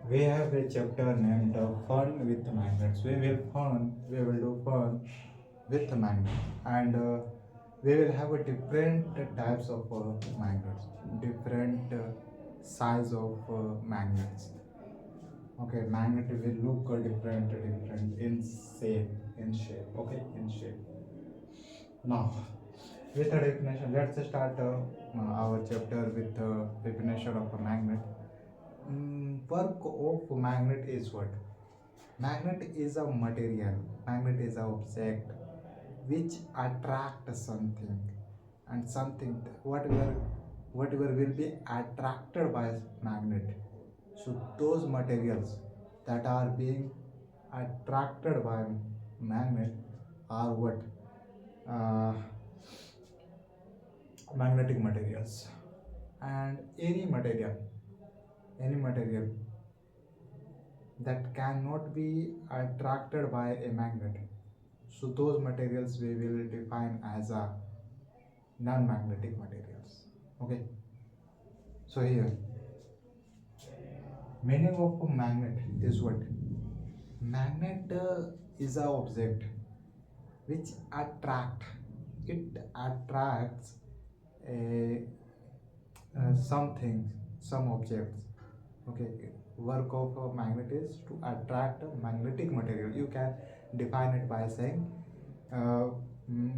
We have a chapter named Fun with Magnets. We will do fun with magnet, and we will have a different types of magnets, different size of magnets. Okay, magnet will look different in shape. Okay, in shape. Now, with a definition, let's start our chapter with definition of a magnet. Work of magnet is what? Magnet is a material. Magnet is an object which attract something, and something whatever will be attracted by magnet. So those materials that are being attracted by magnet are what? Uh, Magnetic materials. And any material that cannot be attracted by a magnet, so those materials we will define as a non-magnetic materials. Okay, so here meaning of a magnet is what? Magnet is a object which attracts a, something, some objects. Okay, work of a magnet is to attract a magnetic material. You can define it by saying uh, mm,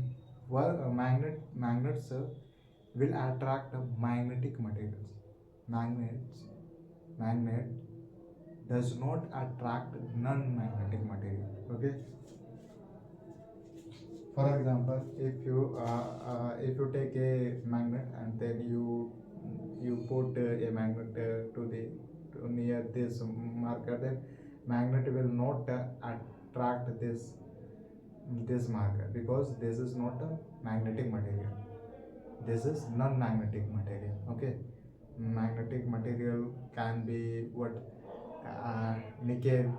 magnets will attract magnetic materials. Magnet does not attract non-magnetic material. Okay, for example, if you take a magnet and then you put a magnet to near this marker, then magnet will not attract this marker, because this is not a magnetic material. This is non-magnetic material. Okay, magnetic material can be what? Nickel,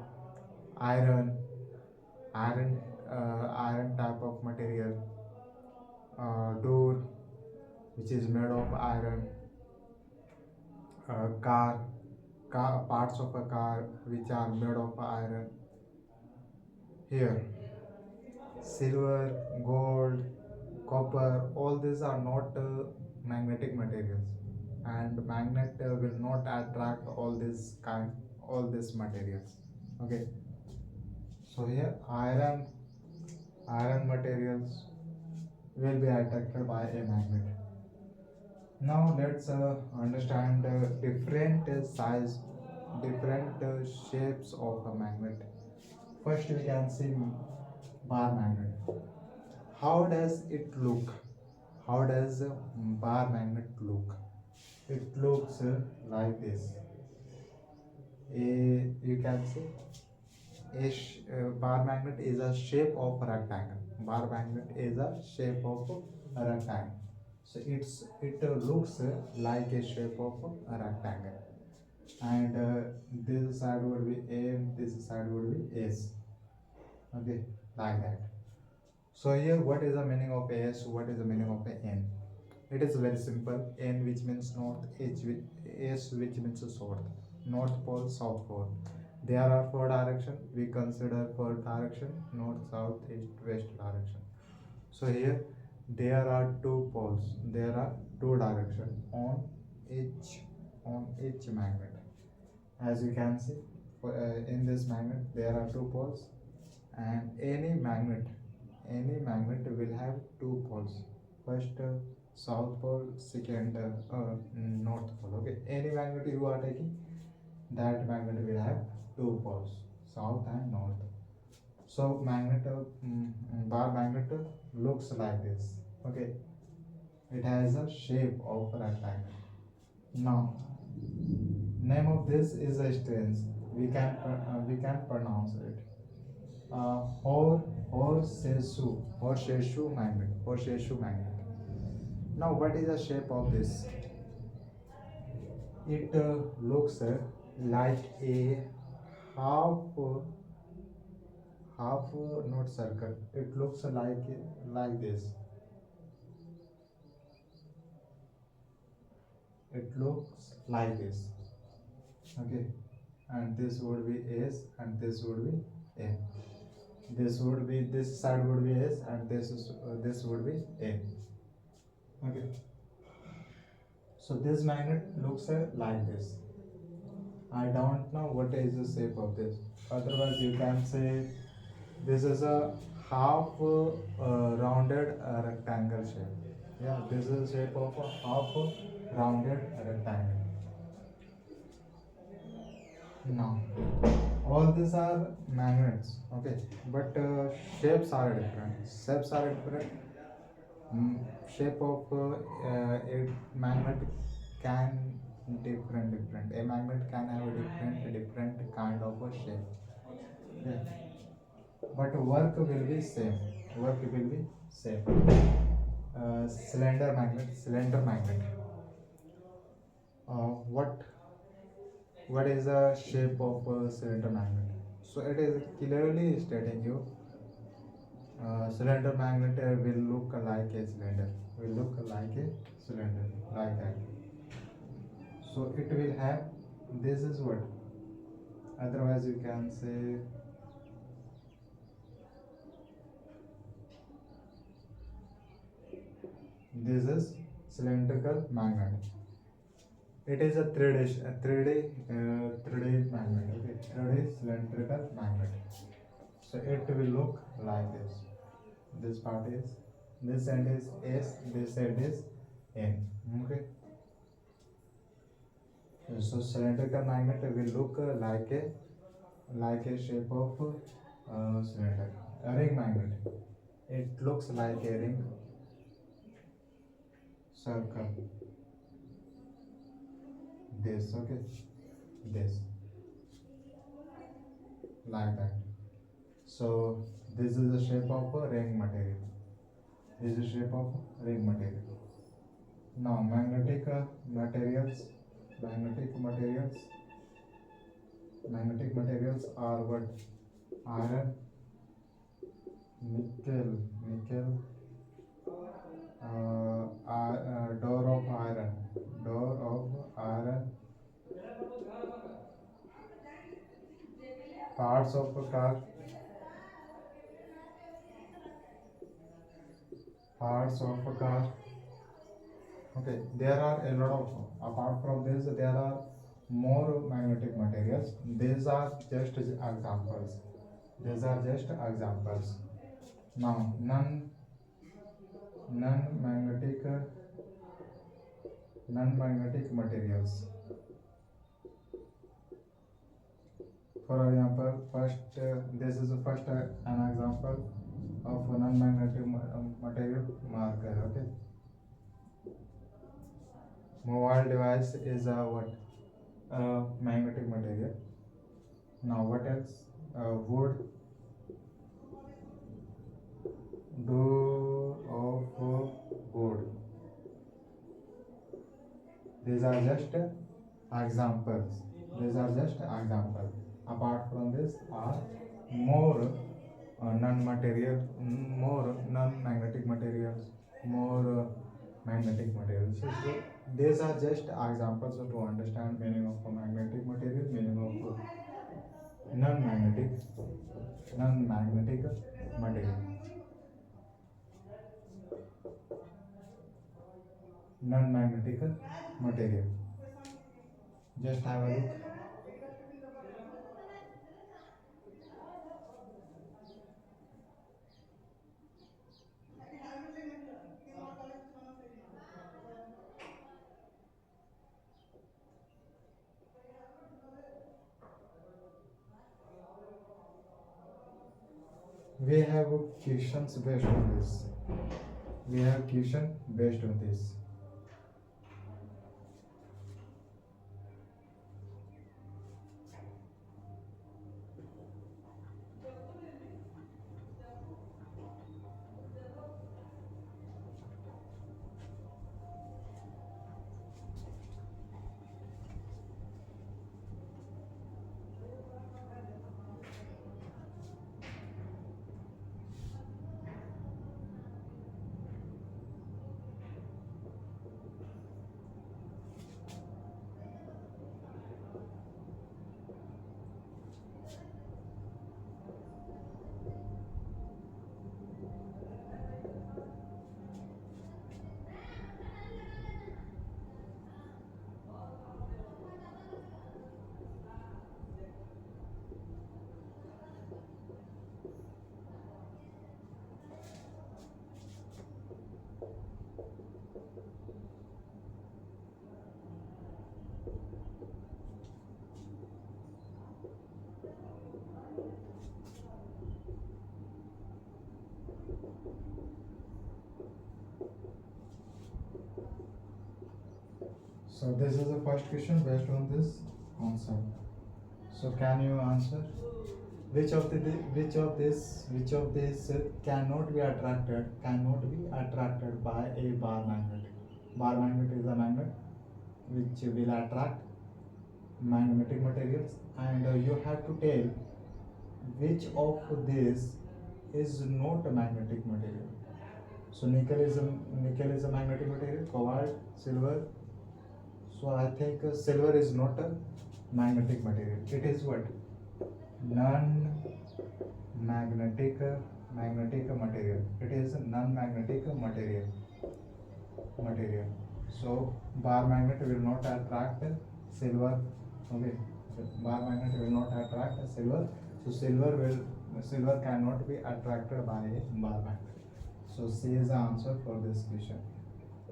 iron, iron type of material, door which is made of iron, car parts of a car which are made of iron. Here, silver, gold, copper, all these are not magnetic materials, and magnet will not attract all these materials. Okay, so here iron materials will be attracted by a magnet. Now let's understand different shapes of a magnet. First, we can see bar magnet. How does it look? How does a bar magnet look? It looks like this. You can see bar magnet is a shape of a rectangle. Bar magnet is a shape of a rectangle. So it looks like a shape of a rectangle, and this side would be A, this side would be S. Okay, like that. So here, what is the meaning of S? What is the meaning of a N? It is very simple. N which means north, S which means south. North pole, south pole. There are four direction. We consider four direction: north, south, east, west direction. So here there are two poles. There are two direction each on each magnet. As you can see, in this magnet there are two poles, and any magnet will have two poles. First south pole, second north pole. Okay, any magnet you are taking, that magnet will have two poles, south and north. So bar magnet looks like this. Okay, it has a shape of a rectangle. Now, name of this is a strange. We can pronounce it. Horseshoe magnet. Now, what is the shape of this? It looks like a half not circle. It looks like this. It looks like this. Okay. and this would be S, and this would be N. This would be, this side would be S, and this would be N. Okay. So this magnet looks like this. I don't know what is the shape of this. Otherwise, you can say this is a half rounded rectangle shape. Yeah, this is the shape of a half rounded rectangle. Now, all these are magnets, okay, but shapes are different. Shapes are different. Shape of a magnet can different. A magnet can have a different kind of a shape. Okay, but work will be same. Work will be same. Cylinder magnet. What is the shape of a cylinder magnet? So it is clearly stating you cylinder magnet will look like a cylinder. Will look like a cylinder like that. So it will have, this is what. Otherwise you can say this is cylindrical magnet. It is a 3D magnet. Okay, 3D cylindrical magnet. So it will look like this. This part is, this end is S, this end is N. Okay. So cylindrical magnet will look like a shape of cylinder. A ring magnet. It looks like a ring circle. This, okay, this, like that. So this is the shape of a ring material. This is shape of ring material. Now materials, magnetic materials, magnetic materials are what? Iron, nickel, door of iron, parts of a car, parts of a car. Okay, there are a lot of, apart from this, there are more magnetic materials. These are just examples. These are just examples. Now, non-magnetic non-magnetic materials. For example, first this is the first an example of a non-magnetic material, marker. Okay, mobile device is a what? Magnetic material. Now what else? Wood, door of wood. These are just examples. These are just examples. Apart from this are more more non-magnetic materials, more magnetic materials. So these are just examples to understand meaning of a magnetic material, meaning of non-magnetic non-magnetic material, non-magnetic material. Just have a look. We have questions based on this. We have question based on this. So this is the first question based on this concept. So can you answer? Which of this cannot be attracted by a bar magnet? Bar magnet is a magnet which will attract magnetic materials, and you have to tell which of this is not a magnetic material. So nickel is a magnetic material, cobalt, silver. So I think silver is not a magnetic material. It is what? Non-magnetic magnetic material. It is a non-magnetic material. So bar magnet will not attract silver. Okay. So bar magnet will not attract silver. So silver cannot be attracted by a bar magnet. So C is the answer for this question.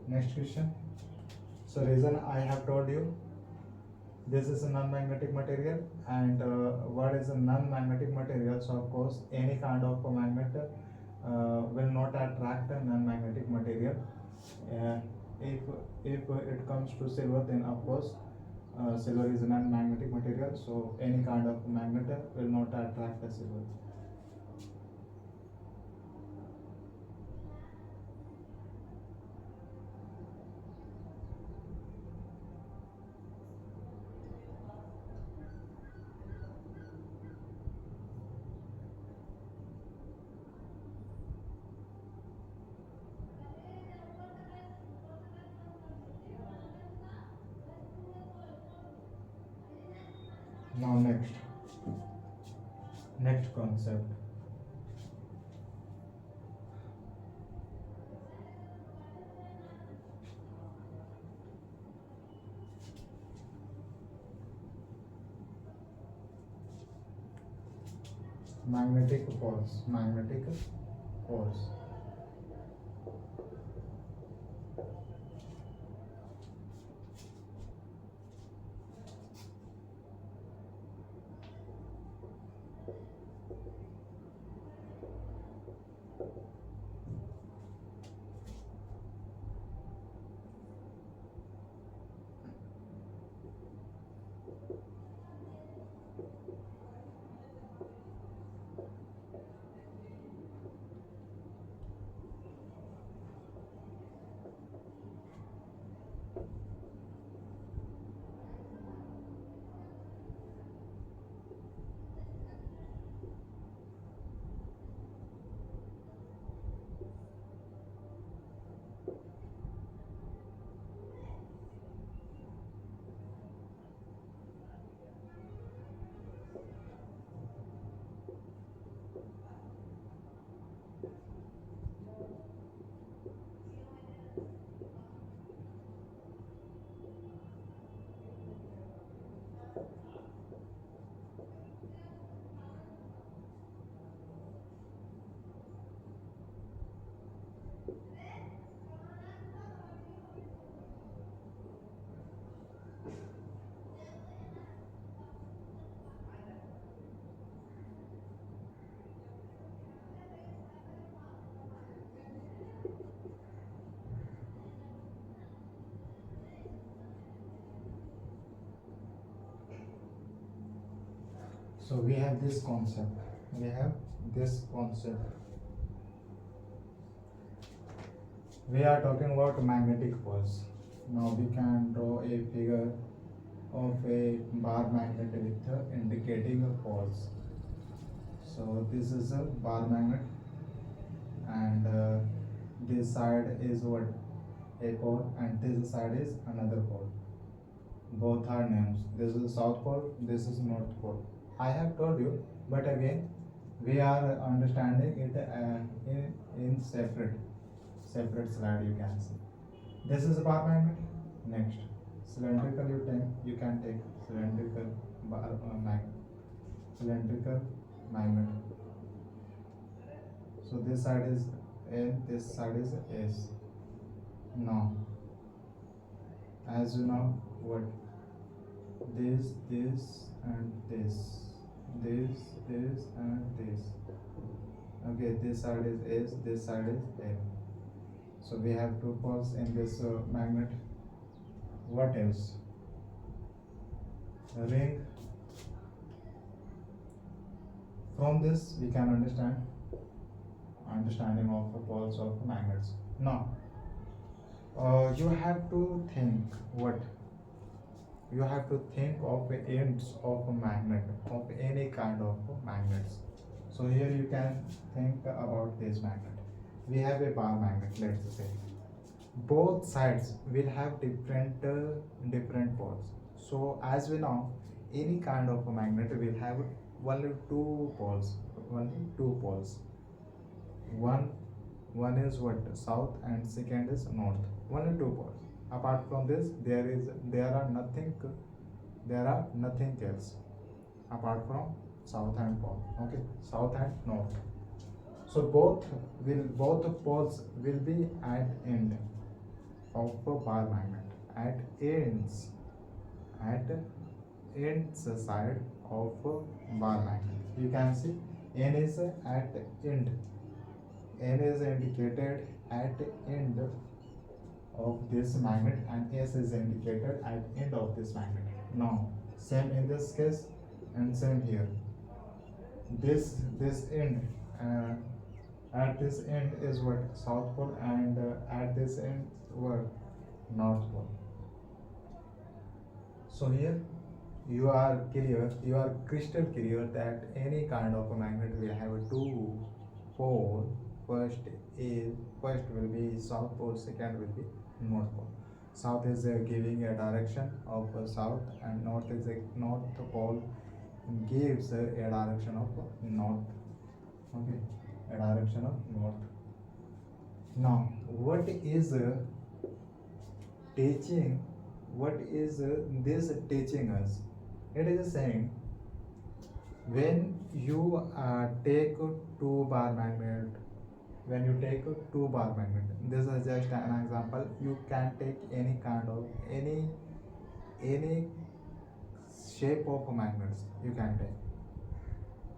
Next question. So reason I have told you, this is a non-magnetic material, and what is a non-magnetic material? So of course any kind of a magnet will not attract a non-magnetic material. uh, if it comes to silver, then of course silver is a non-magnetic material, so any kind of magnet will not attract the silver. Now next concept. Magnetic poles. So we have this concept. We have this concept. We are talking about magnetic poles. Now we can draw a figure of a bar magnet with indicating poles. So this is a bar magnet, and this side is what? A pole, and this side is another pole. Both are names. This is South Pole, this is North Pole. I have told you, but again, we are understanding it in separate slide. You can see. This is a bar magnet. Next, cylindrical. You can take cylindrical magnet. Cylindrical magnet. So this side is N. This side is S. Now, as you know, what? This, and this, and this. Okay, this side is S, this side is L. So we have two poles in this magnet. What else? Ring. From this we can understanding of the poles of magnets. Now, you have to think what you have to think of the ends of a magnet, of any kind of magnets. So here you can think about this magnet. We have a bar magnet, let's say. Both sides will have different poles. So as we know, any kind of a magnet will have only two poles, only two poles. One one is what, south, and second is north. Only two poles. Apart from this, there are nothing else apart from south and pole. Okay, south and north. So both poles will be at end of a bar magnet, at ends side of a bar magnet. You can see n is at end. N is indicated at end of this magnet and S is indicated at end of this magnet. Now, same in this case and same here. This end, at this end is what, south pole, and at this end what, north pole. So here you are crystal clear that any kind of a magnet will have a two pole. First will be south pole, second will be north pole. South is giving a direction of south, and north pole gives a direction of north. Okay, a direction of north. Now, what is teaching? What is this teaching us? It is saying, when you take two bar magnet, when you take two bar magnet, this is just an example. You can take any kind of any shape of magnets you can take.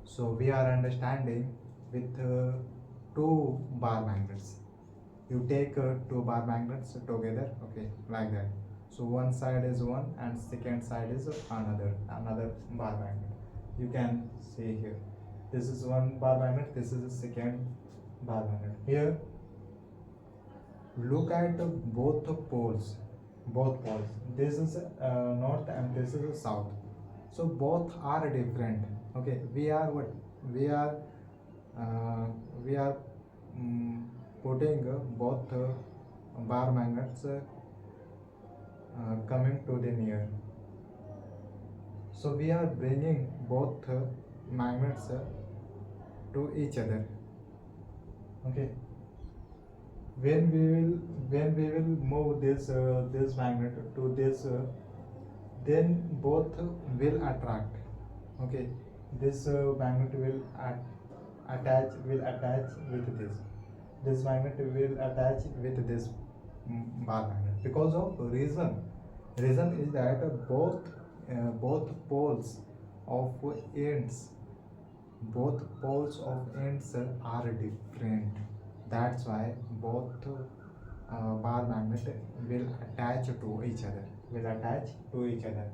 So we are understanding with two bar magnets. You take two bar magnets together, okay, like that. So one side is one and second side is another bar magnet. You can see here. This is one bar magnet. This is the second bar magnet. Here, look at both poles. Both poles. This is north and this is south. So both are different. Okay, we are what we are putting both bar magnets coming to the near. So we are bringing both magnets to each other. Okay. When we will move this magnet to this, then both will attract. Okay. This magnet will attach with this. This magnet will attach with this bar magnet because of reason is that both poles of ends both poles of ends are different. That's why both bar magnet will attach to each other.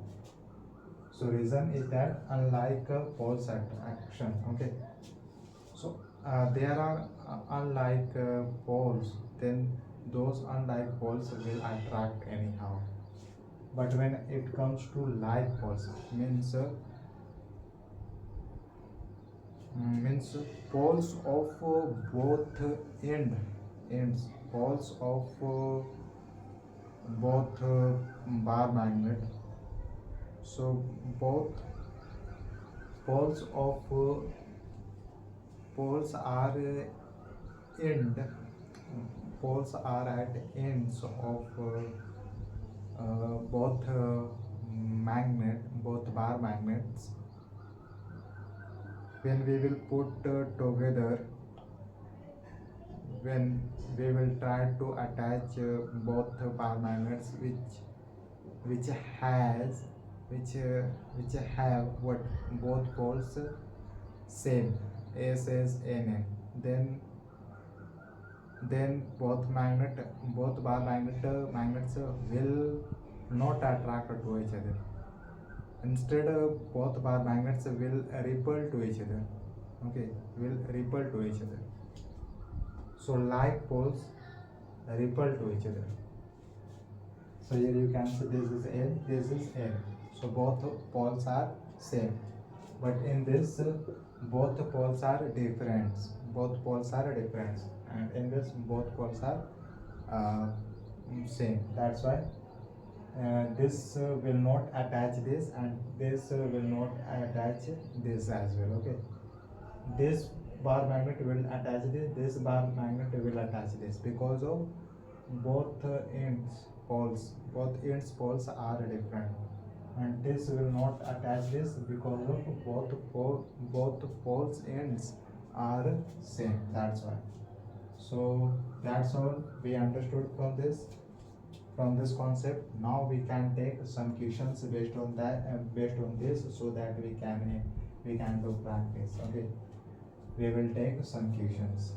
So reason is that unlike poles attraction. Okay. So there are unlike poles, then those unlike poles will attract anyhow. But when it comes to like poles, means poles of both ends, poles of both bar magnet. So both poles of poles are end poles are at ends of both bar magnets. When we will put together, when we will try to attach both bar magnets which has which have what, both poles same, S S N N, then both bar magnets will not attract to each other. Instead, both bar magnets will repel to each other. Okay, will repel to each other. So like poles repel to each other. So here you can see this is L, this is L. So both poles are same. But in this, both poles are different. Both poles are different. And in this, both poles are uh, same. That's why this will not attach this, and this will not attach this as well. Okay, this bar magnet will attach this bar magnet will attach this, because of both ends poles are different, and this will not attach this because of both poles ends are same. That's why. So that's all we understood from this concept. Now we can take some questions based on that, based on this, so that we can do practice. Okay, we will take some questions.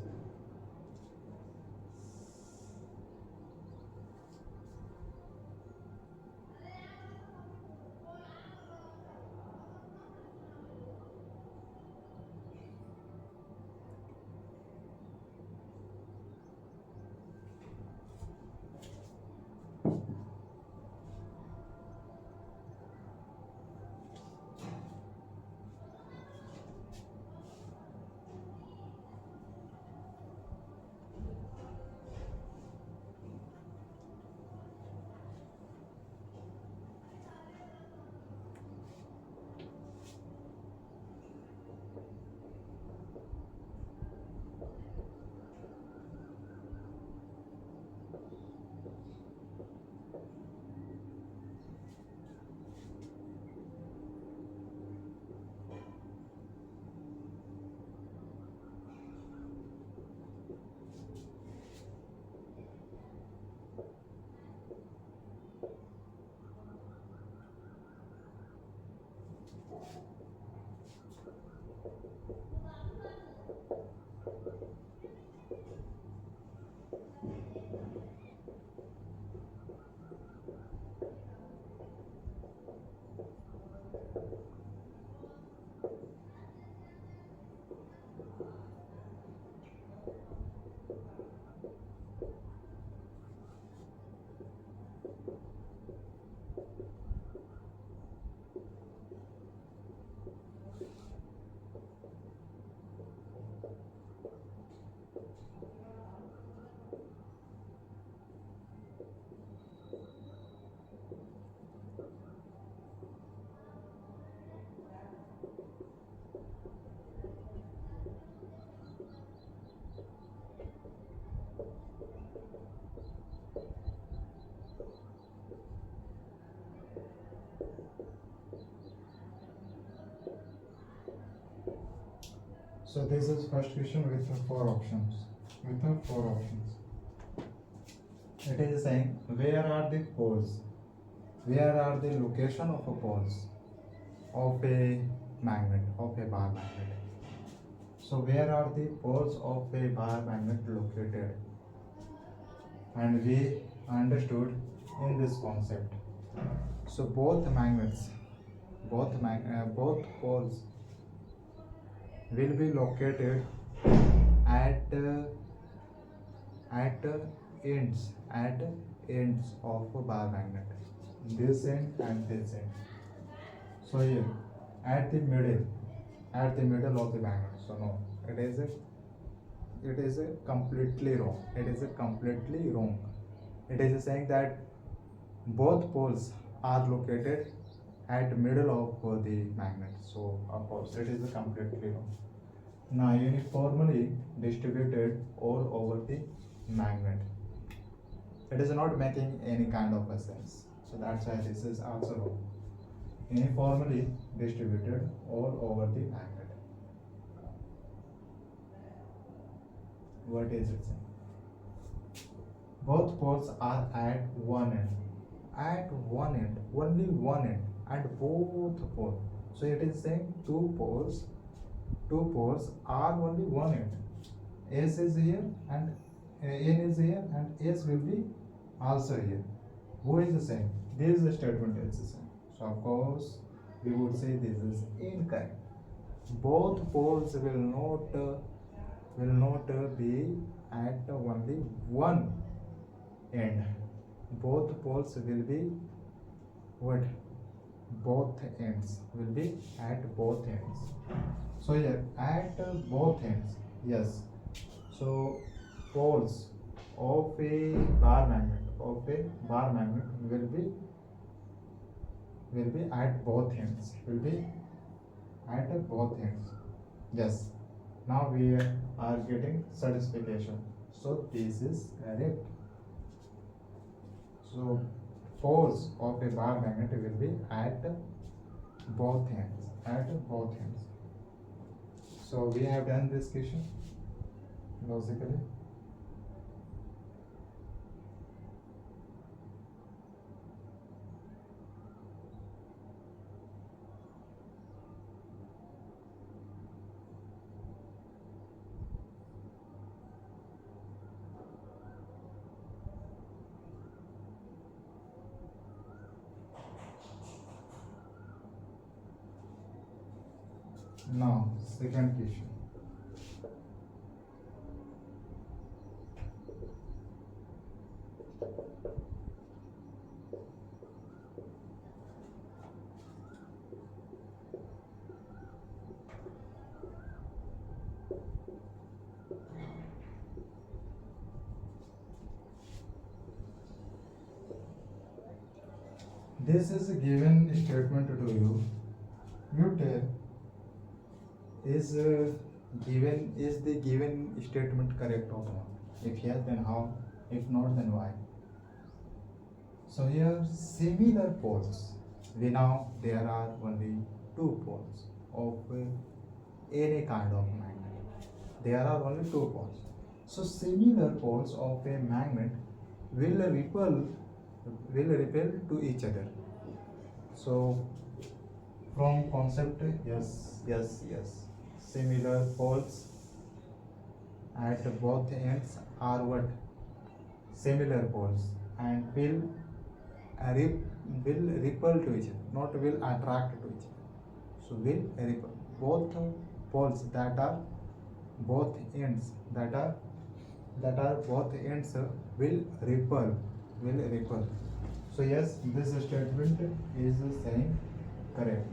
So this is first question with four options. It is saying, where are the poles? Where are the location of a poles of a magnet, of a bar magnet? So where are the poles of a bar magnet located? And we understood in this concept. So both magnets, both poles will be located at at ends of a bar magnet, this end and this end. So here at the middle of the magnet. So no, it is a completely wrong. It is saying that both poles are located at middle of the magnet. So of course it is a completely wrong. Now uniformly distributed all over the magnet. It is not making any kind of a sense. So that's why this is also wrong. Uniformly distributed all over the magnet. What is it saying? Both poles are at one end. Only one end, and both poles. So it is saying two poles are only one end. S is here and N is here, and S will be also here. Who is the same? This statement is the same. So of course we would say this is incorrect. Both poles will not be at only one end. Both poles will be what? Both ends will be at both ends. So here at both ends, yes. So poles of a bar magnet will be at both ends. Will be at both ends. Yes. Now we are getting satisfaction. So this is correct. So poles of a bar magnet will be at both ends. At both ends. So we have done this question logically. Now second question. This is a given statement to you. You tell is the given statement correct or not? If yes, then how? If not, then why? So here similar poles. We know there are only two poles of any kind of magnet. There are only two poles. So similar poles of a magnet will repel to each other. So from concept, yes. Similar poles at both ends are what? Similar poles and will repel to each other, not will attract to each other. So will repel. Both poles that are both ends will repel. So yes, this statement is saying correct.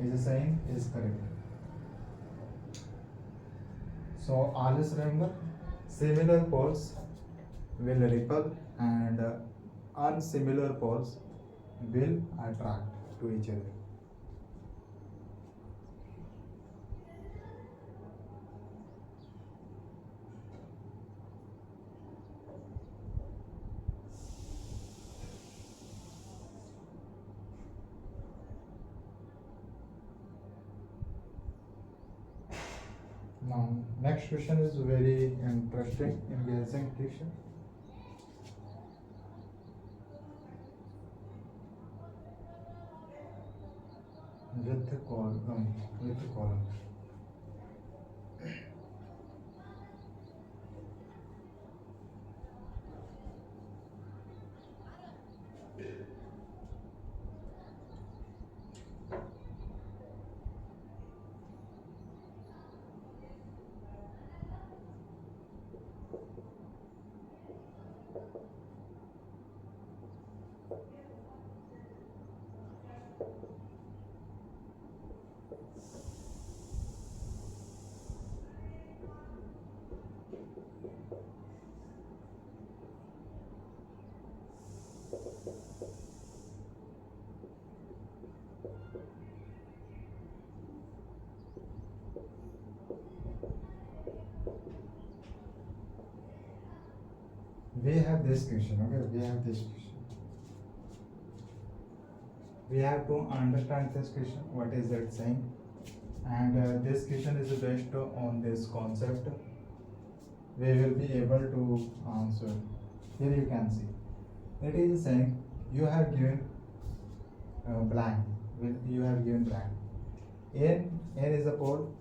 Is correct. So always remember, similar poles will repel and unsimilar poles will attract to each other. Now, next question is very interesting, engaging question. With column. We have this question, okay? We have to understand this question, what is it saying? And this question is based on this concept. We will be able to answer. Here you can see. It is saying you have given blank. You have given blank. N is a pole,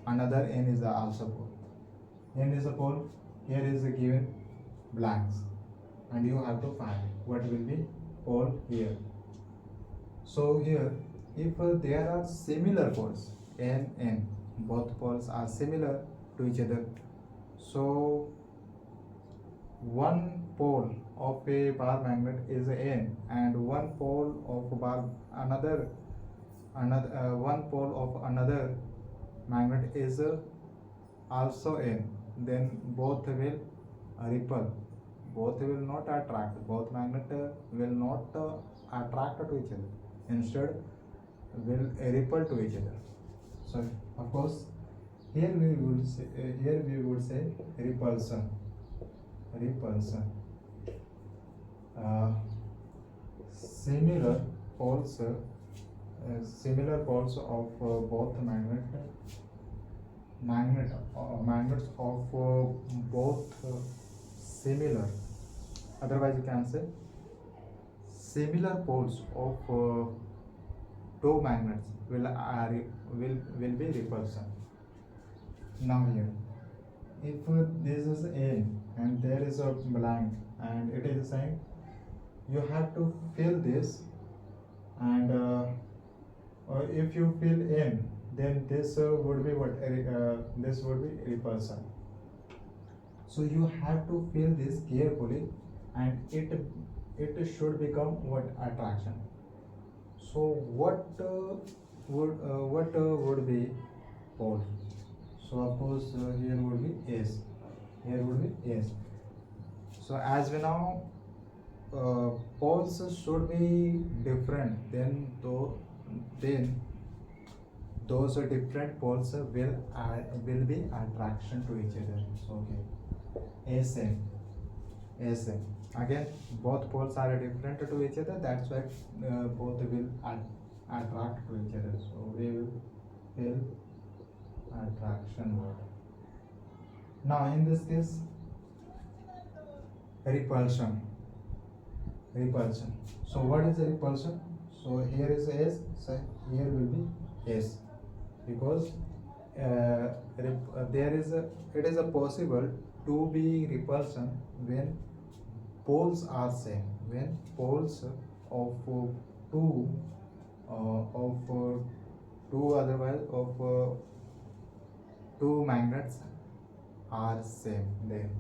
another N is also pole. N is a pole, here is a given blanks, and you have to find what will be pole here. So here, if there are similar poles, N, both poles are similar to each other. So one pole of a bar magnet is N, and one pole of bar another one pole of another magnet is also N. Then both will repel. Both will not attract. Both magnet will not attract to each other. Instead, will repel to each other. So of course, here we would say repulsion. Repulsion. Uh, similar poles. Similar poles of both magnets of both similar. Otherwise, you can say similar poles of two magnets will be repulsion. Now here, if this is N and there is a blank and it is saying you have to fill this, and if you fill N, then this would be what this would be repulsion. So you have to fill this carefully, and it should become what attraction. So what would be pole? So of course here would be S. Here would be S. So as we know, poles should be different. Then those different poles will be attraction to each other. So okay, SM. Again, both poles are different to each other. That's why both will attract to each other. So we will fill attraction word. Now in this case, repulsion. So what is the repulsion? So here is S. So here will be S, because it is a possible to be repulsion when poles are same. When poles of two otherwise of two magnets are same, then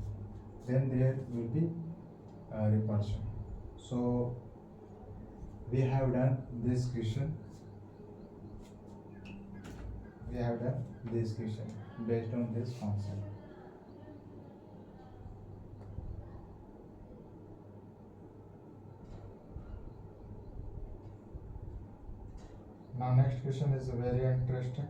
there will be repulsion. So we have done this question. Based on this concept. Now next question is very interesting.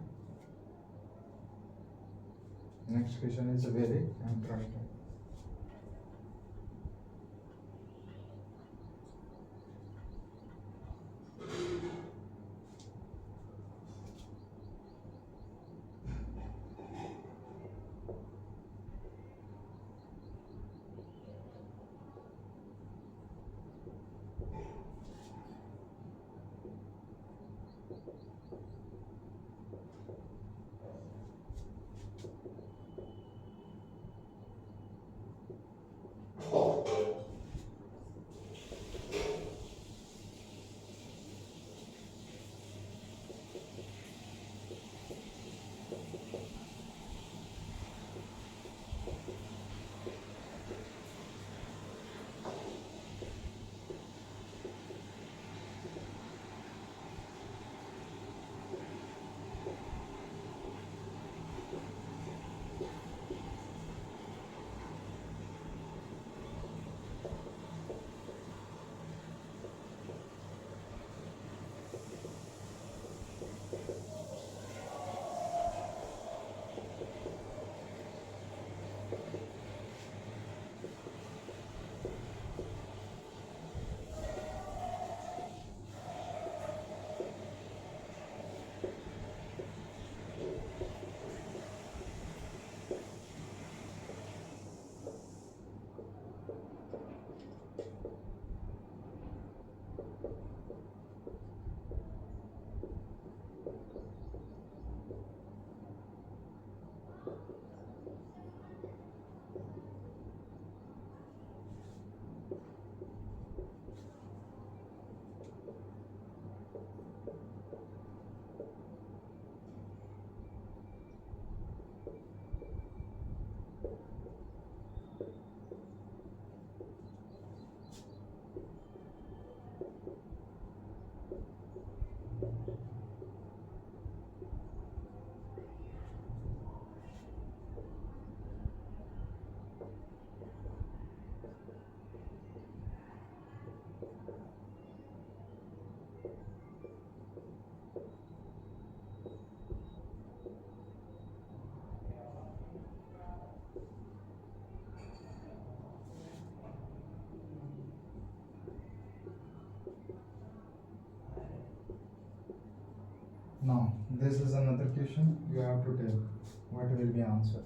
Now, this is another question. You have to tell what will be answer.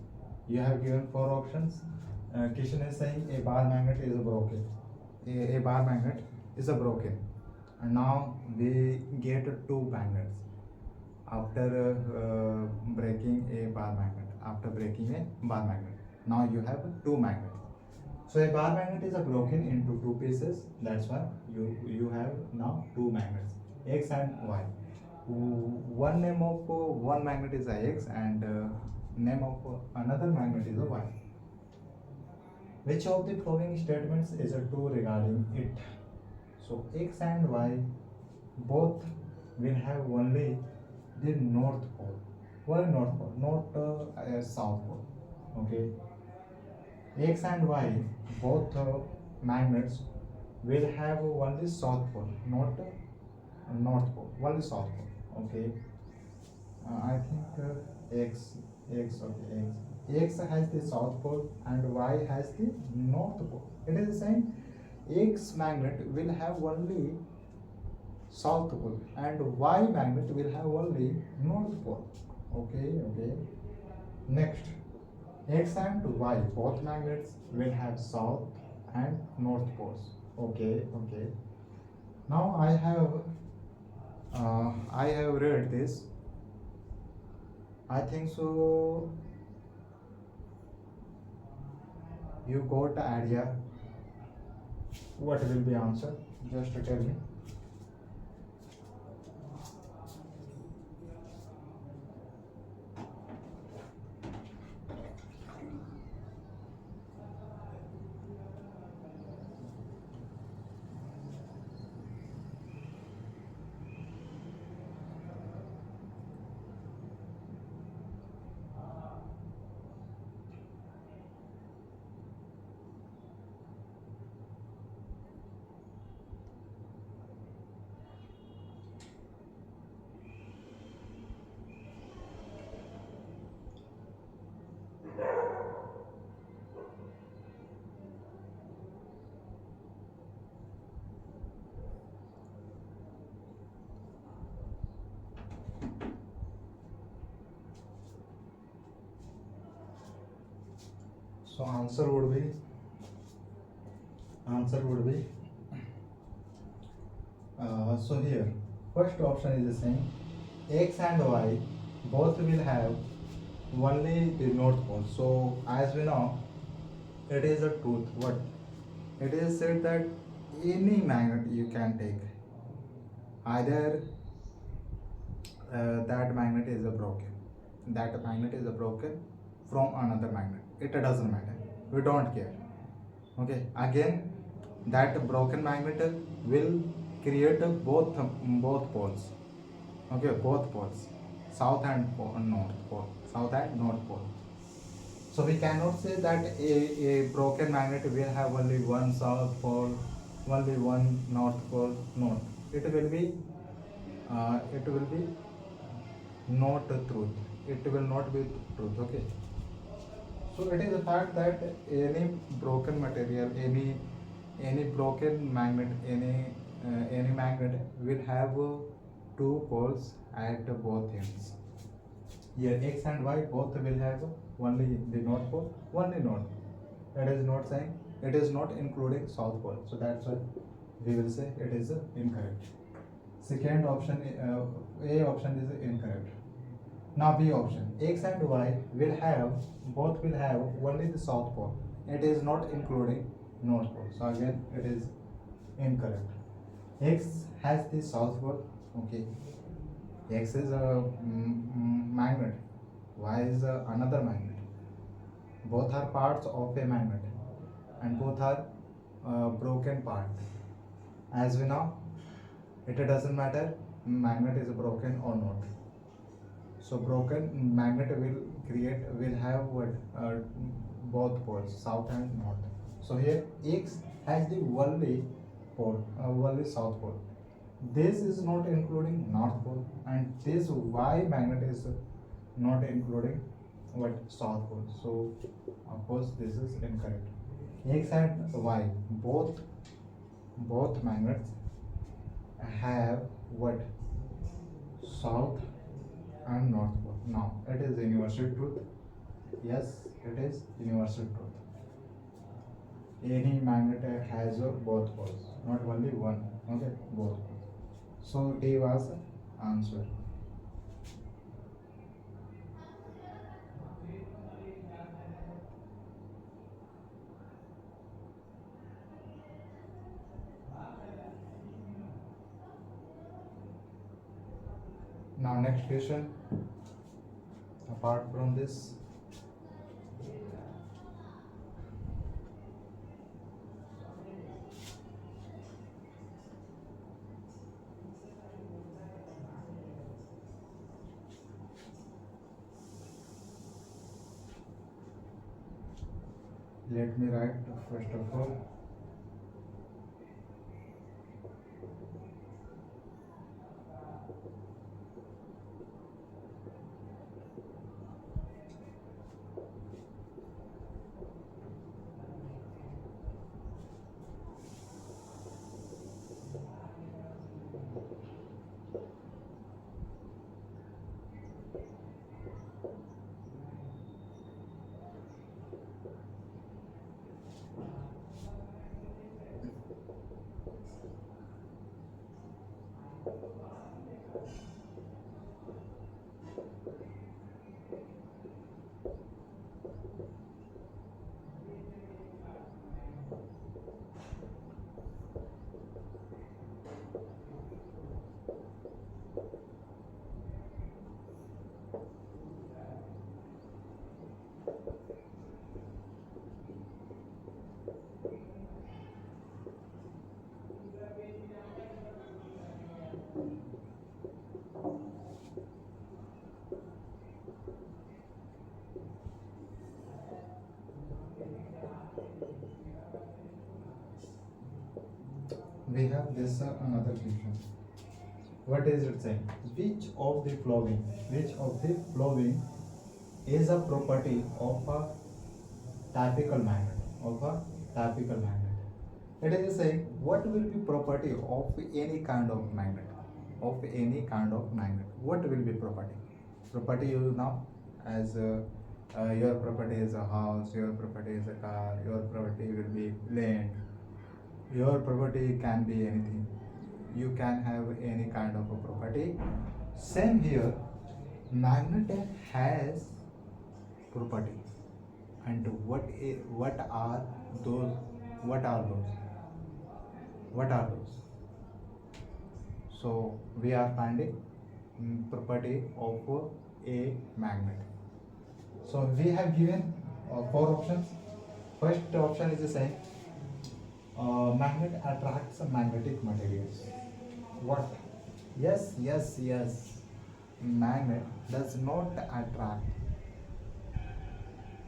You have given four options. Question is saying a bar magnet is broken. A bar magnet is a broken. And now we get two magnets after breaking a bar magnet. After breaking a bar magnet, now you have two magnets. So a bar magnet is a broken into two pieces. That's why you have now two magnets, X and Y. One name of one magnet is a X and name of another magnet is a Y. Which of the following statements is a true regarding it? So X and Y both will have only the north pole, only north pole, not south pole. Okay. X and Y both magnets will have only south pole, not north pole, only south pole. Okay. I think X has the south pole and Y has the north pole. It is the same. X magnet will have only south pole and Y magnet will have only north pole. Okay. Next, X and Y both magnets will have south and north poles. Okay. Now I have read this. I think so. You got the idea. What will be answer? Just tell me. So answer would be so here first option is the same. X and Y both will have only the north pole. So as we know, it is a truth. What it is said that any magnet you can take, either that magnet is a broken, from another magnet. It doesn't matter. We don't care. Okay. Again, that broken magnet will create both poles. Okay, both poles, south and north pole, So we cannot say that a broken magnet will have only one south pole, only one north pole. No, it will be not the truth. It will not be truth. Okay. So it is a fact that any broken material, any broken magnet, any magnet will have two poles at both ends. Here X and Y both will have only the north pole, only north. That is not saying, it is not including south pole. So that's why we will say it is incorrect. Second option, A option is incorrect. Now B option, X and Y both will have only the south pole. It is not including north pole. So again it is incorrect. X has the south pole. Okay. X is a magnet. Y is another magnet. Both are parts of a magnet and both are broken part. As we know, it doesn't matter magnet is broken or not. So broken magnet will have both poles, south and north. So here X has the only pole, only south pole. This is not including north pole, and this Y magnet is not including south pole. So of course this is incorrect. X and Y both magnets have south No, it is universal truth. Yes, it is universal truth. Any magnet has both poles, not only one. Okay, both poles. So D was answer. Now next question. Apart from this, let me write first of all. We have this another question. What is it saying? Which of the following is a property of a typical magnet? Of a typical magnet. It is saying what will be property of any kind of magnet? Of any kind of magnet. What will be property? Property you know as your property is a house, your property is a car, your property will be land, your property can be anything. You can have any kind of a property. Same here, magnet has property. And what are those? What are those? What are those? So we are finding property of a magnet. So we have given four options. First option is the same. Magnet attracts magnetic materials. What? Yes, yes, yes. Magnet does not attract.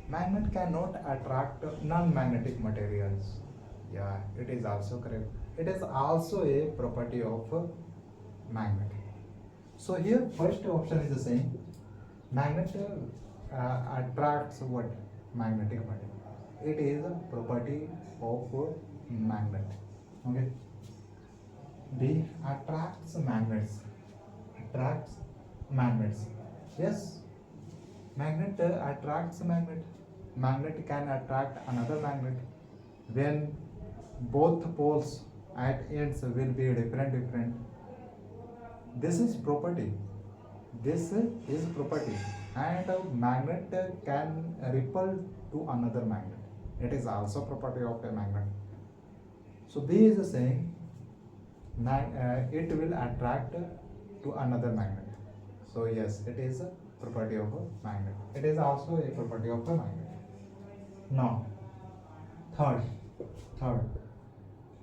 Magnet cannot attract non-magnetic materials. Yeah, it is also correct. It is also a property of magnet. So here first option is the same. Magnet attracts what? Magnetic material. It is a property of magnet. Okay. B attracts magnets. Attracts magnets. Yes. Magnet attracts magnet. Magnet can attract another magnet when both poles at ends will be different. This is property. This is property, and a magnet can repel to another magnet. It is also property of a magnet. So B is saying it will attract to another magnet. So yes, it is a property of a magnet. It is also a property of a magnet. Now, third,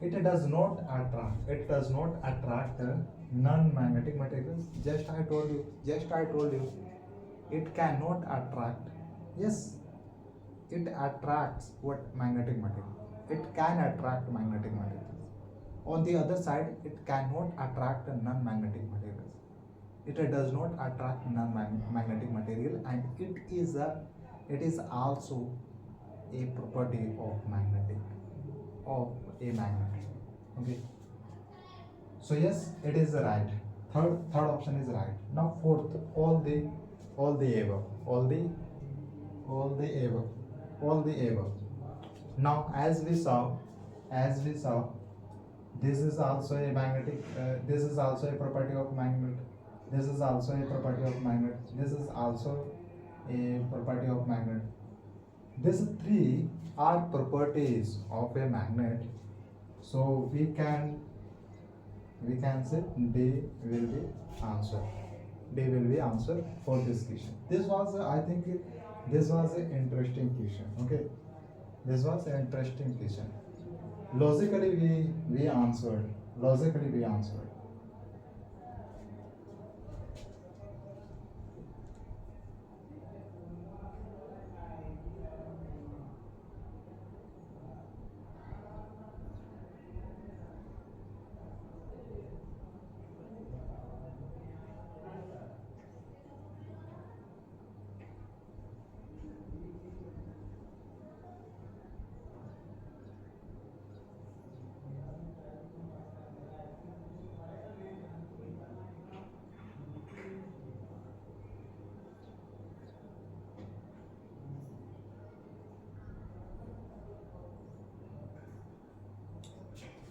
it does not attract. It does not attract non-magnetic materials. Just I told you. It cannot attract. Yes, it attracts what? Magnetic material. It can attract magnetic materials. On the other side, it cannot attract non-magnetic materials. It does not attract non-magnetic material, and it is also a property of a magnet. Okay. So yes, it is right. Third option is right. Now fourth, all the all the above, all the above, all the above. Now, as we saw, this is also a magnetic. This is also a property of magnet. This is also a property of magnet. This is also a property of magnet. These three are properties of a magnet. So we can say D will be answer. D will be answer for this question. This was I think this was an interesting question. Okay, this was an interesting question. Logically we answered. Logically we answered.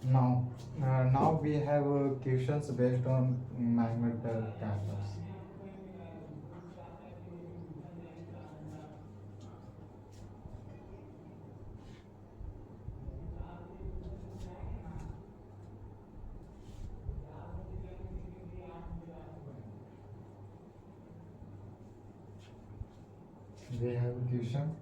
Now, now we have questions based on magnet campus. We have a question.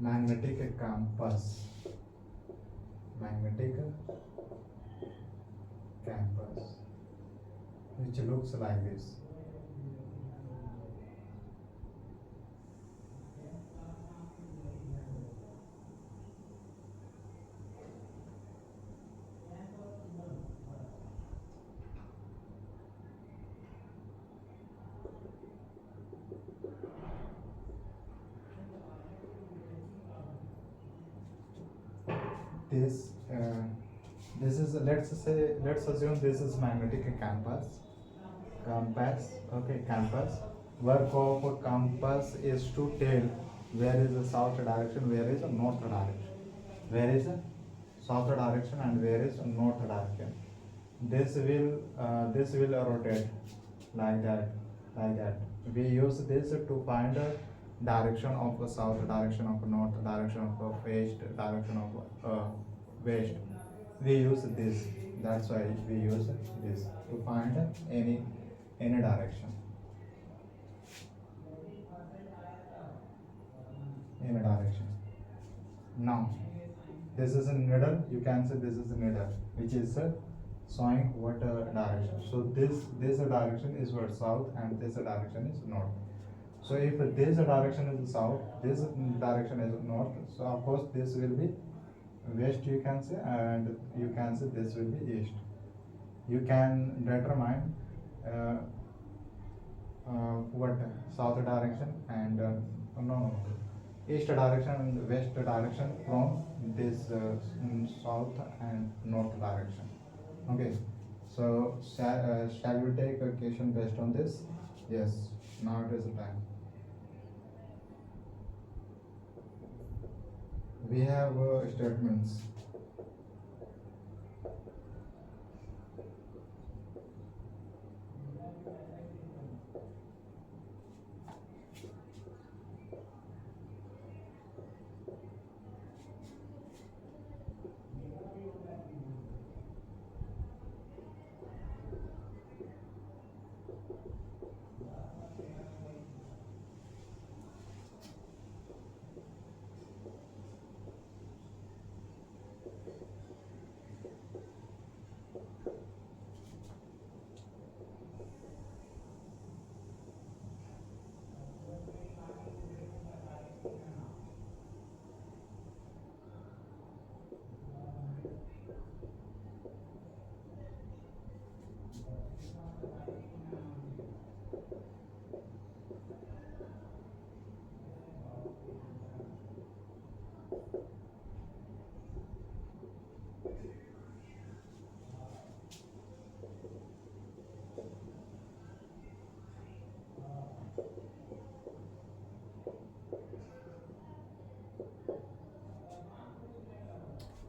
Magnetic campus. Magnetic campus, which looks like this. This this is, let's assume this is magnetic campus. Okay, campus. Work of a compass is to tell where is the south direction, where is the north direction, where is the south direction and where is the north direction. This will rotate like that, like that. We use this to find the direction of the south, direction of north, direction of east, direction of west. We use this. That's why we use this to find any direction, any direction. Now, this is a needle. You can say this is a needle, which is showing what direction. So this direction is what south, and this direction is north. So if this direction is south, this direction is north. So of course this will be west. You can say, and you can say this will be east. You can determine what south direction and no, east direction and west direction from this south and north direction. Okay, so shall we take a question based on this? Yes, now it is the time. We have statements.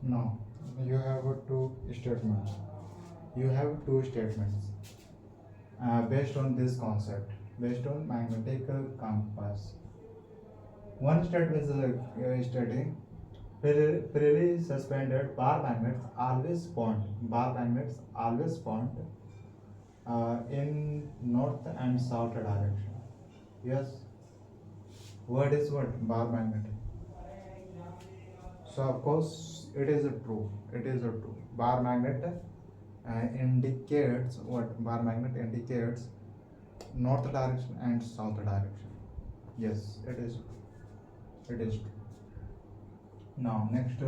No, you have two statements. You have two statements based on this concept, based on magnetic compass. One statement is stating freely suspended bar magnets always point. Bar magnets always point in north and south direction. Yes, what is what bar magnet? So of course it is a true. It is a true. Bar magnet indicates what? Bar magnet indicates north direction and south direction. Yes, it is true. It is true. Now next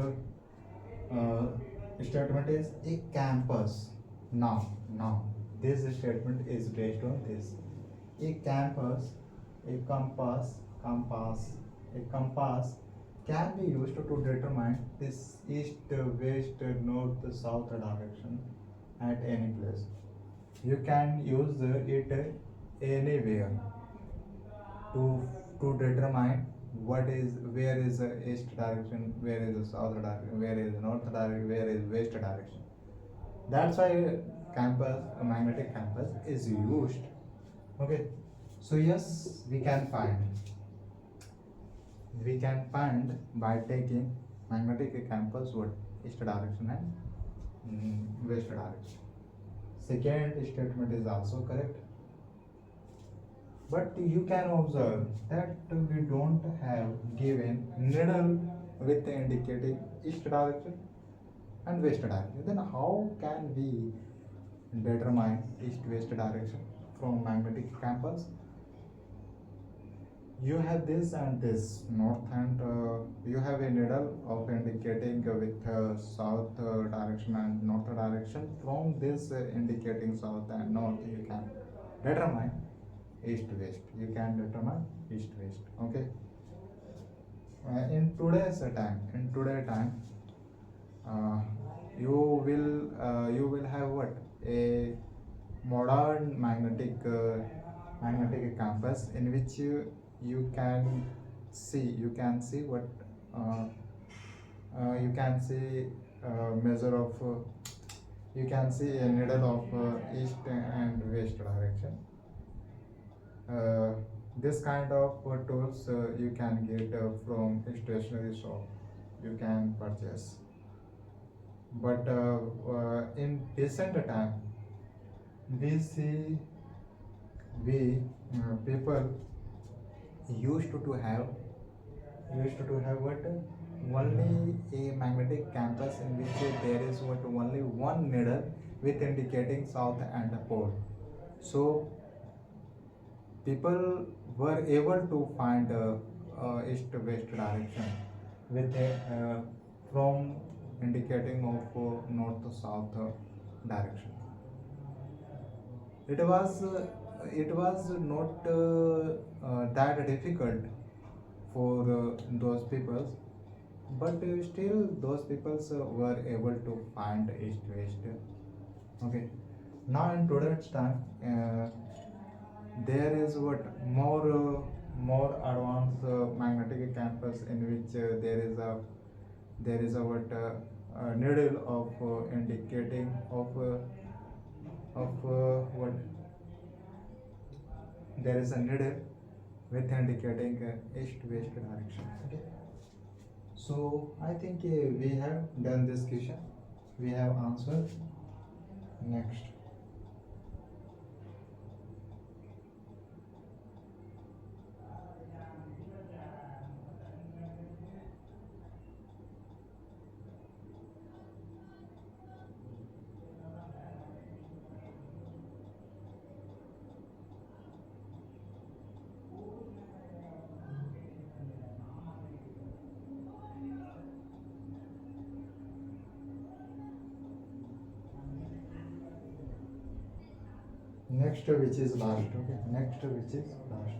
statement is a campus. Now this statement is based on this. A campus, a compass can be used to determine this east, west, north, south direction at any place. You can use it anywhere to determine what is where is the east direction, where is the south direction, where is the north direction, where is west direction. That's why campus, a magnetic campus is used. Okay, so yes, we can find by taking magnetic campus what east direction and west direction. Second statement is also correct, but you can observe that we don't have given needle with indicating east direction and west direction. Then how can we determine east west direction from magnetic compass? You have this and this north, and you have a needle of indicating with south direction and north direction. From this indicating south and north, you can determine east west. You can determine east west. Okay. In today's time, uh, you will have what? A modern magnetic compass in which you can see what uh, you can see measure of you can see a needle of east and west direction. This kind of tools you can get from a stationery shop. You can purchase, but in recent time we see we people used to have what? Only a magnetic campus in which there is what? Only one needle with indicating south and pole. So people were able to find east west direction with a from indicating of north to south direction. It was not that difficult for those people, but still those people were able to find east west. Okay, now in today's time there is what more advanced magnetic campus in which there is a what needle of indicating of what? There is a needle with indicating east west direction. Okay, so I think we have done this question, we have answered. Next. Next, which is last. Okay, next, which is last.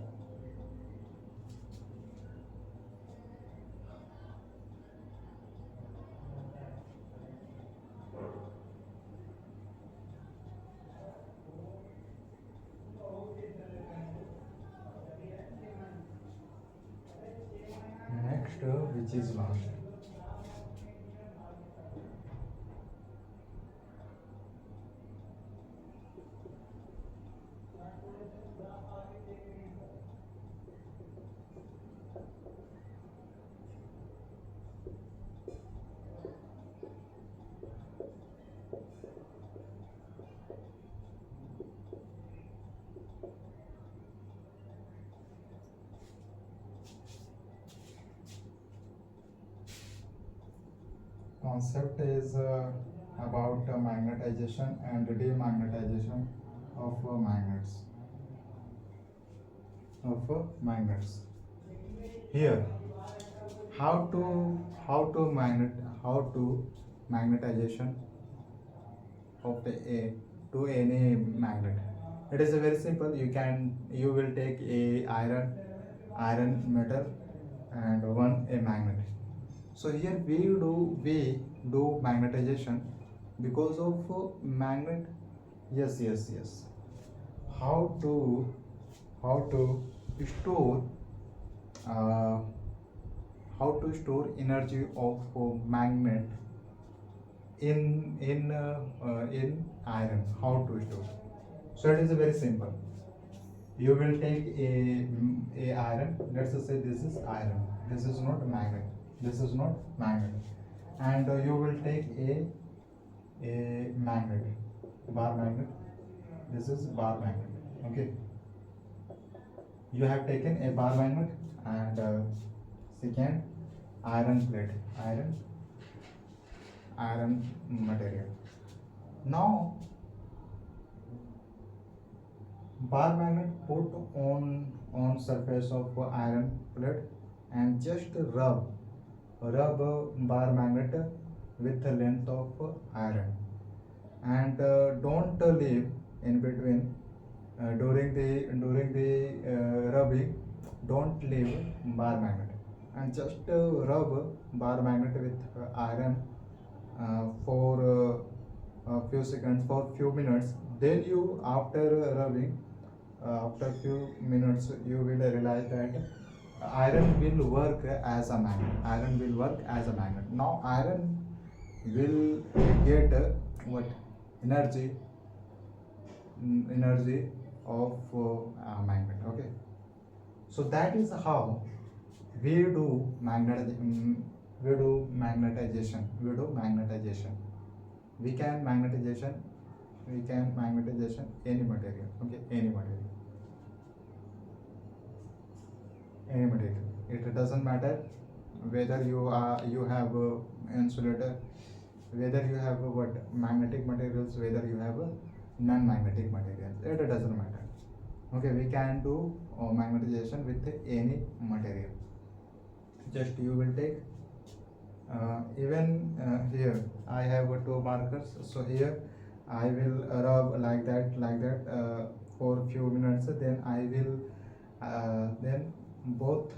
Next, which is last. concept is about magnetization and demagnetization of magnets. Here, how to how to magnetization of a to any magnet. It is a very simple. You will take a iron metal and one a magnet. So here we do magnetization because of magnet. Yes. How to store uh, energy of magnet in iron. How to store? So it is very simple. You will take a iron. Let's just say this is iron. This is not magnet. This is not magnet. And you will take a magnet, bar magnet. This is bar magnet. Okay. You have taken a bar magnet and second iron plate, iron material. Now bar magnet put on surface of iron plate and just rub bar magnet with the length of iron and don't leave in between during the rubbing. Don't leave bar magnet and just rub bar magnet with iron for a few seconds, for few minutes. Then you, after rubbing, after few minutes, you will realize that iron will work as a magnet. Iron will work as a magnet. Now iron will get what energy, energy of magnet. Okay. So that is how we do magnetization. We can magnetization any material. Okay, any material. It doesn't matter whether you have insulator, whether you have what magnetic materials, whether you have non-magnetic materials. It doesn't matter. Okay, we can do magnetization with any material. Just you will take even here I have two markers. So here I will rub like that for few minutes. Then I will then both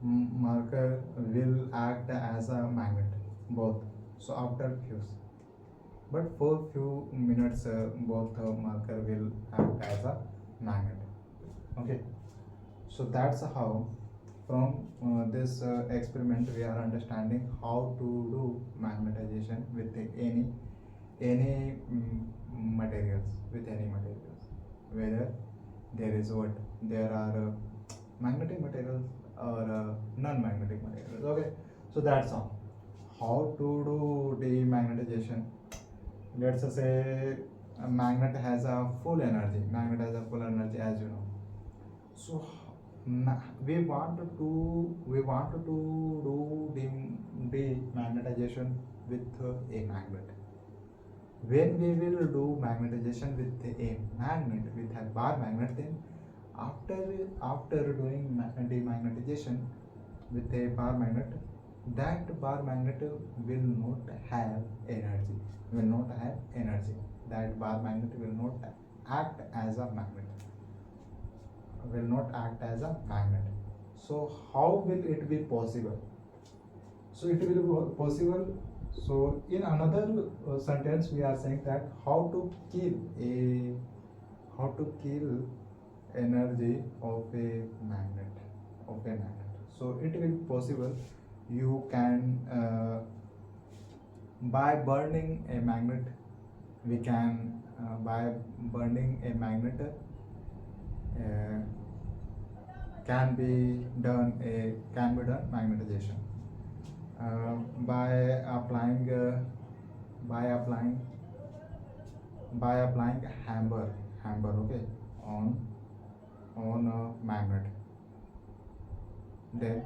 marker will act as a magnet, both. So after few, but for few minutes both marker will act as a magnet. Okay. So that's how from this experiment we are understanding how to do magnetization with any materials, whether there is what there are magnetic materials or non-magnetic materials. Okay. So that's how to do demagnetization. Let's say a magnet has a full energy. As you know. So we want to do demagnetization with a magnet. When we will do magnetization with a magnet, with a bar magnet, then after doing demagnetization with a bar magnet, that bar magnet will not have energy. That bar magnet will not act as a magnet. So how will it be possible? So it will be possible. So in another sentence we are saying that how to kill energy of a magnet. So it will be possible. You can by burning a magnet, we can by burning a magnet uh, can be done magnetization by applying hammer, okay, on a magnet. Then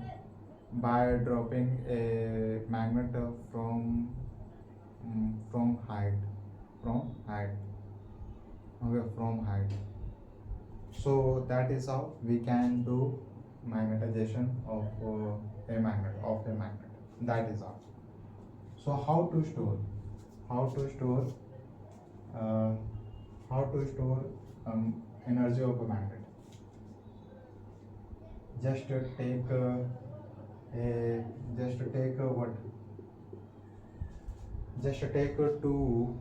by dropping a magnet from height, from height, okay, from height. So that is how we can do magnetization of a magnet. That is all. So how to store uh, how to store energy of a magnet? Just take a just take what just take two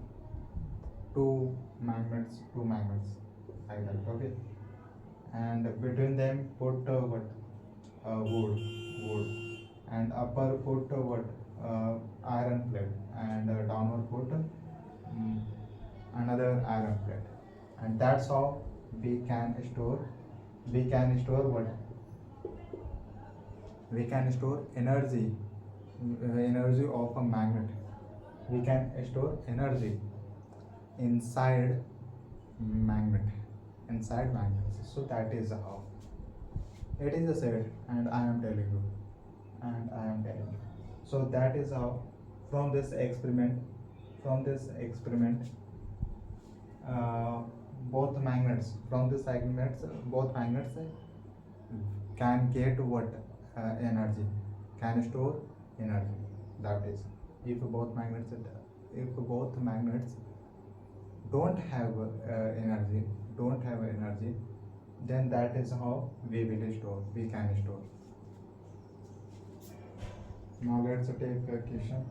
magnets like that, okay, and between them put what wood, and upper put iron plate, and downward put another iron plate, and that's how we can store what we can store energy of a magnet. We can store energy inside magnet, so that is how it is said, and I am telling you, so that is how from this experiment from this experiment uh, both magnets from this magnets both magnets can get what energy, can store energy. That is, if both magnets don't have energy don't have energy, then that is how we can store. Now let's take a question.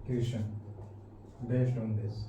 Question based on this.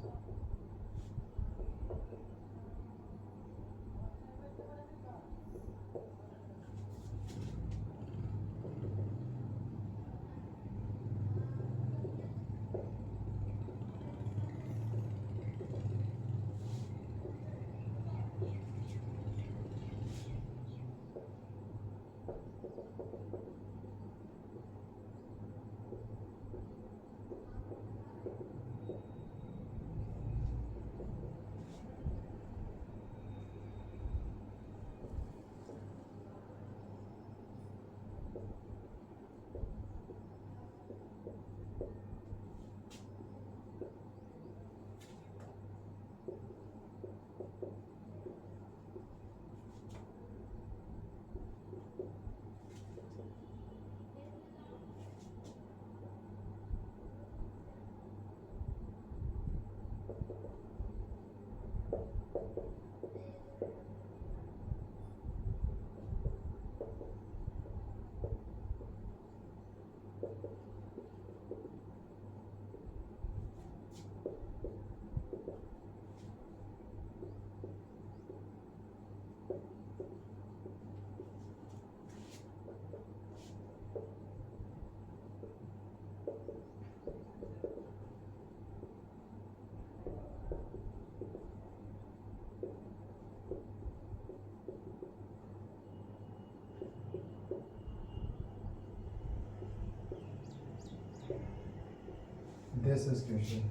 This is question.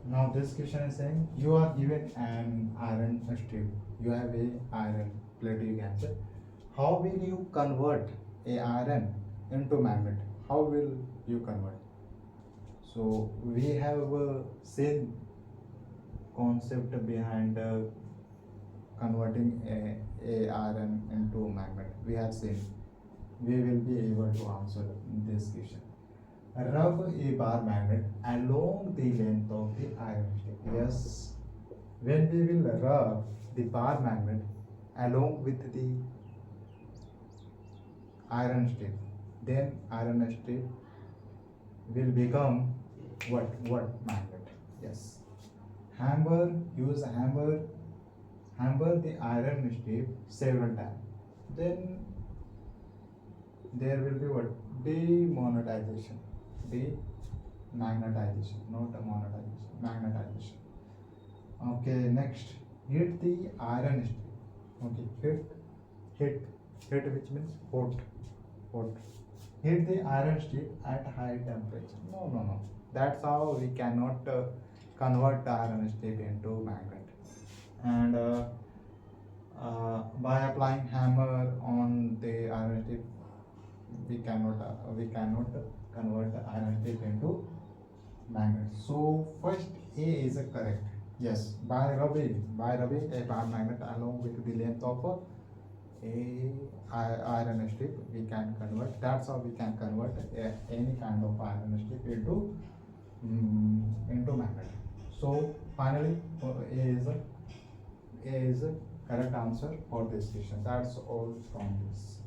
Now this question is saying you are given an iron strip. You have a iron plate, you can say. How will you convert a iron into magnet? How will you convert? So we have seen concept behind converting a iron into magnet. We have seen. We will be able to answer this question. Rub a bar magnet along the length of the iron stick. Yes, when we will rub the bar magnet along with the iron strip. Then iron strip will become what magnet. Yes. Hammer, use hammer the iron strip several times. Then there will be what? Demonetization. Demagnetization, not a monetization, magnetization. Okay, next, hit the iron strip. Okay, hit which means hot. Hit the iron strip at high temperature. No. That's how we cannot convert the iron strip into magnet. And by applying hammer on the iron strip, we cannot convert the iron strip into magnet. So first A is correct. Yes, by rubbing a bar magnet along with the length of iron strip, we can convert. That's how we can convert any kind of iron strip into magnet. So finally, A is a correct answer for this question. That's all from this.